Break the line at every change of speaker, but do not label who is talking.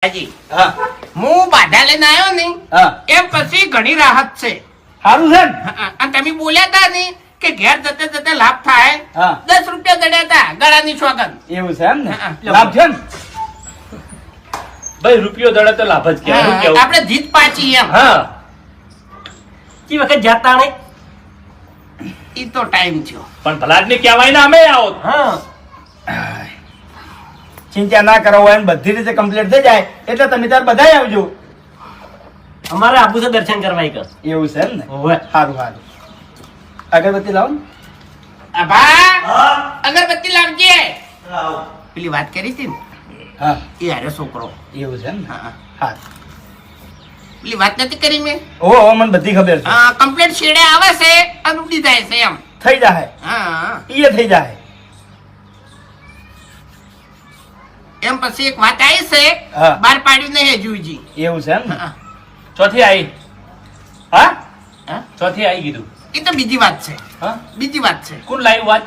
હાજી
હા
હું બાધા લઈને આવ્યો ને
હા
એમ પછી ઘણી રાહત છે.
સારું છે ને?
અને તમે બોલ્યા હતા ને કે ઘેર જતે જતે લાભ થાય.
હા
10 રૂપિયા દડ્યા હતા ગળાની સોગંદ.
એવું છે એમ ને
હા.
લાભ છે ને
ભાઈ રૂપિયો દડે તો લાભ જ કહેવાય. શું કેવું?
આપણે જીત પાછી એમ.
હા
ઈ વખત જાતા ને
ઈ તો ટાઈમ થયો.
પણ ભલાદને કહેવાય ને અમે આવો.
હા
ચિંતા ના કરો હોય ને બધી રીતે કમ્પ્લીટ થઈ જાય એટલે તમે તાર બધાય આવજો.
અમારે આબુ છે દર્શન કરવા એક
એવું છે એમ ને
હોવે.
સારું સારું અગરબત્તી લાવો ને.
આભા અગરબત્તી લાવજે. પેલી વાત કરી હતી ને
હા
એ હારે છોકરો.
એવું છે એમ ને
હા.
હા
પેલી વાત નથી કરી મેં.
ઓ મને બધી ખબર છે
કમ્પ્લીટ શેડે આવે છે અને ઉડી જાય છે એમ.
થઈ જાય
હા
એ થઈ જાય
એમ પછી એક વાત આવી છે
હા.
બાર પાડ્યું નહીં હજુજી.
એવું છે એમ ને
હા.
ચોથી આવી. હા
હા?
ચોથી આવી કીધું.
એ તો બીજી વાત છે.
હા
બીજી વાત છે.
કોણ લાવ્યું વાત?